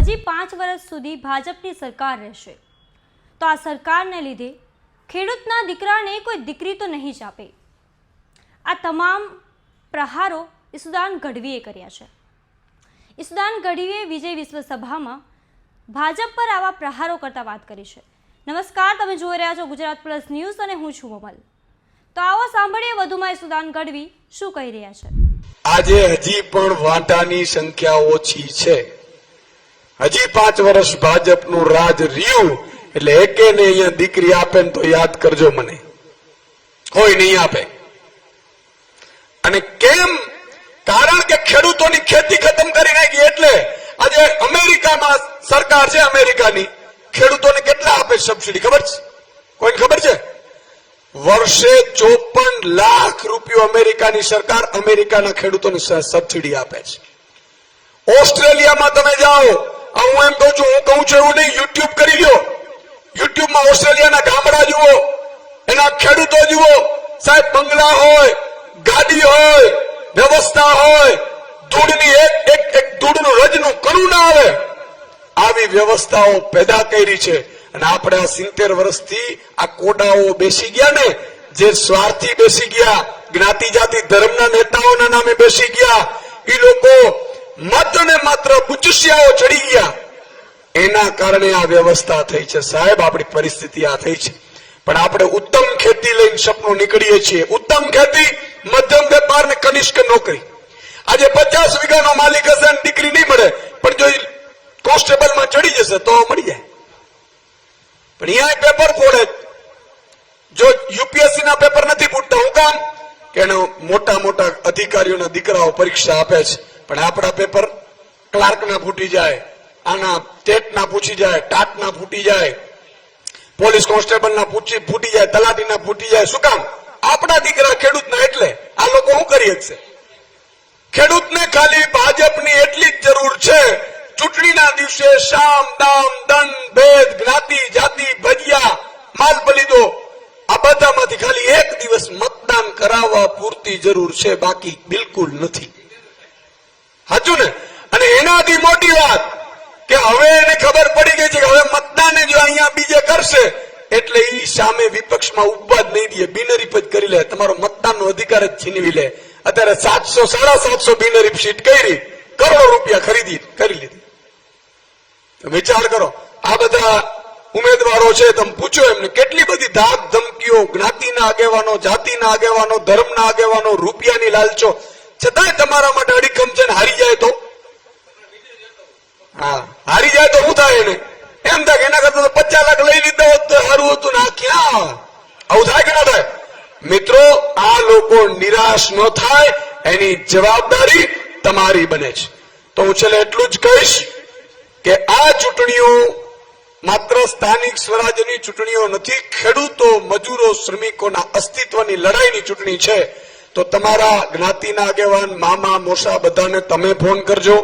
હજી 5 વર્ષ સુધી ભાજપની સરકાર રહેશે, તો આ સરકારને લીધે ખેડૂતના દીકરાને કોઈ દીકરી તો નહીં જ આપે। આ તમામ પ્રહારો ઈસુદાન ગઢવીએ કર્યા છે। ઈસુદાન ગઢવીએ વિજય વિશ્વ સભામાં ભાજપ પર આવા પ્રહારો કરતા વાત કરી છે। નમસ્કાર, તમે જોઈ રહ્યા છો ગુજરાત પ્લસ ન્યૂઝ અને હું છું મમલ। તો આવો સાંભળીએ વધુમાં ઈસુદાન ગઢવી શું કહી રહ્યા છે। આજે હજી પણ વાંટાની સંખ્યા ઓછી છે। હજી 5 વર્ષ ભાજપનું રાજ રહ્યું એટલે એકેને અહીંયા દીકરી આપે ને તો યાદ કરજો મને, કોઈ નહીં આપે। અને કેમ? કારણ કે ખેડૂતોની ખેતી ખતમ કરી નાખી। એટલે આજે અમેરિકામાં સરકાર છે, અમેરિકાની ખેડૂતોને કેટલા આપે સબસિડી ખબર છે? કોઈને ખબર છે? વર્ષે 54 લાખ રૂપિયા અમેરિકાની સરકાર અમેરિકાના ખેડૂતોને સબસિડી આપે છે। ઓસ્ટ્રેલિયામાં તમે જાઓ, હું એમ કહું છું, હું કહું છું એવું નહીં, યુટ્યુબ કરી લ્યો, યુટ્યુબમાં ઓસ્ટ્રેલિયાના ગામડા જુઓ, એના ખેડૂતો જુઓ, સાહેબ બંગલા હોય, ગાડી હોય, વ્યવસ્થા હોય, ધૂળની એક ધૂળનું રજનું કણું ના આવે, આવી વ્યવસ્થાઓ પેદા કરી છે। અને આપણે આ 70 વર્ષથી આ કોડાઓ બેસી ગયા ને, જે સ્વાર્થી બેસી ગયા, જ્ઞાતિ જાતિ ધર્મના નેતાઓના નામે બેસી ગયા, એ લોકો માત્ર ને માત્ર બુચુસિયાઓ ચડી ગયા, એના કારણે આ વ્યવસ્થા થઈ છે। સાહેબ, આપણી પરિસ્થિતિ આ થઈ છે। પણ આપણે ઉત્તમ ખેતી લઈને સપનું નીકળીએ છીએ। ઉત્તમ ખેતી, મધ્યમ વેપાર ને કનિષ્ક નોકરી। આજે 50 વીઘાનો માલિક હશે અને દીકરી નહીં મળે, પણ જો કોન્સ્ટેબલમાં ચડી જશે તો મળી જાય। પણ અહીંયા પેપર ફોડે, જો યુપીએસસી ના પેપર નથી ફૂટતા। હું કામ? કે મોટા મોટા અધિકારીઓના દીકરાઓ પરીક્ષા આપે છે, પણ આપણા પેપર ક્લાર્ક ના ફૂટી જાય, આના ટેટ ના પૂછી જાય, ટાટ ના ફૂટી જાય, પોલીસ કોન્સ્ટેબલ ના ફૂટી જાય, તલાટી ના ફૂટી જાય। શું કામ? આપણા દીકરા ખેડૂતના। એટલે આ લોકો શું કરી શકશે? ખેડૂતને ખાલી ભાજપની એટલી જ જરૂર છે, ચૂંટણીના દિવસે શામ દામ દંડ ભેદ જ્ઞાતિ જાતિ ભજીયા માલ બલીદો આ બધામાંથી ખાલી એક દિવસ મતદાન કરાવવા પૂરતી જરૂર છે, બાકી બિલકુલ નથી। સાચું ને? અને એનાથી મોટી વાત કે હવે એને ખબર પડી ગઈ છે કે હવે મતદાન જો અહીંયા બીજે કરશે એટલે ઈ સામે વિપક્ષમાં ઉપવા જ નહીં દે, બિનહરીફ જ કરી લે, તમારો મતદાનનો અધિકાર જ છીનવી લે। અત્યારે 700-750 બિનહરીફ સીટ કરી, કરોડો રૂપિયા કરી લીધી। વિચાર કરો, આ બધા ઉમેદવારો છે, તમે પૂછો એમને કેટલી બધી ધાક ધમકીઓ, જ્ઞાતિના આગેવાનો, જાતિના આગેવાનો, ધર્મના આગેવાનો, રૂપિયાની લાલચો, છતાંય તમારા માટે અડીખમ છે ને હારી જાય તો? હા, હારી જાય તો શું થાય? એને એમ થાય કે એના કરતા 50 લાખ લઈ લીધા હોત તો સારું હતું ને, આ ક્યાં? આવું થાય કે ના થાય? મિત્રો, આ લોકો નિરાશ ન થાય એની જવાબદારી તમારી બને છે। તો હું છેલ્લે એટલું જ કહીશ કે આ ચૂંટણીઓ માત્ર સ્થાનિક સ્વરાજ્યની ચૂંટણીઓ નથી, ખેડૂતો, મજૂરો, શ્રમિકોના અસ્તિત્વની લડાઈની ચૂંટણી છે। તો તમારા જ્ઞાતિના આગેવાન, મામા મોસા બધાને તમે ફોન કરજો,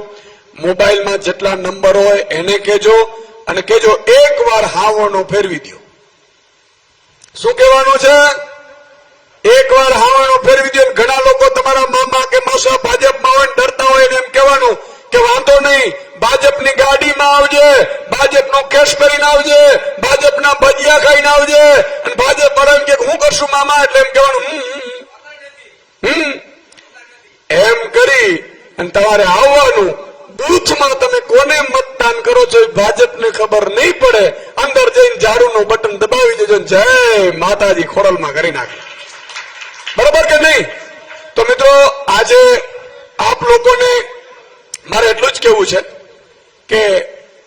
મોબાઈલમાં જેટલા નંબર હોય એને કહેજો, અને કહેજો એકવાર હાવણો ફેરવી દો। શું કહેવાનું છે? એકવાર હાવણો ફેરવી દો। ઘણા લોકો તમારા મામા કે મોસા ભાજપમાં હોય ડરતા હોય એમ કહેવાનું કે વાંધો નહીં, ભાજપની ગાડીમાં આવજે, ભાજપનો કેસ કરીને આવજે, ભાજપના ભજીયા ખાઈને આવજે, અને ભાજપ વાળા કે હું કરશું મામા, એટલે એમ કહેવાનું એમ કરી અને તમારે આવવાનું। બૂથમાં તમે કોને મતદાન કરો છો ભાજપને ખબર નહીં પડે, અંદર જઈને ઝાડુનું બટન દબાવી દેજો, જય માતાજી ખોરલમાં કરી નાખે। બરોબર કે નહીં? તો મિત્રો, આજે આપ લોકોને મારે એટલું જ કહેવું છે કે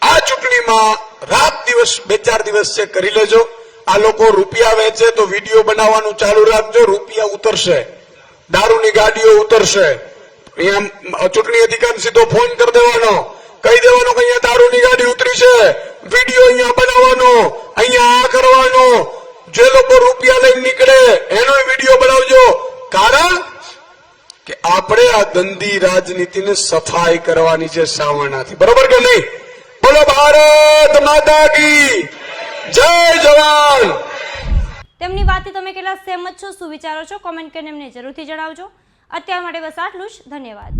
આ ચૂંટણીમાં રાત દિવસ 2-4 દિવસ છે કરી લેજો। આ લોકો રૂપિયા વેચે તો વિડીયો બનાવવાનું ચાલુ રાખજો, રૂપિયા ઉતરશે, દારૂની ગાડીઓ ઉતરશે। અહીંયા ચૂંટણી અધિકારી સીધો ફોન કરી દેવાનો, કહી દેવાનો કે અહીંયા દારૂની ગાડી ઉતરી છે, વિડીયો અહીંયા બનાવવાનો, અહીંયા આ કરવાનો, જે લોકો રૂપિયા લઈને નીકળે એનો વિડીયો બનાવજો। કારણ કે આપણે આ ગંદી રાજનીતિને સફાઈ કરવાની છે સાવરણાથી। બરોબર કે નહીં? બોલો ભારત માતા કી જય જવાન। તેમની વાતથી તમે કેટલા સહેમત છો, શું વિચારો છો, કોમેન્ટ કરીને એમને જરૂરથી જણાવજો। અત્યાર માટે બસ આટલું જ। ધન્યવાદ।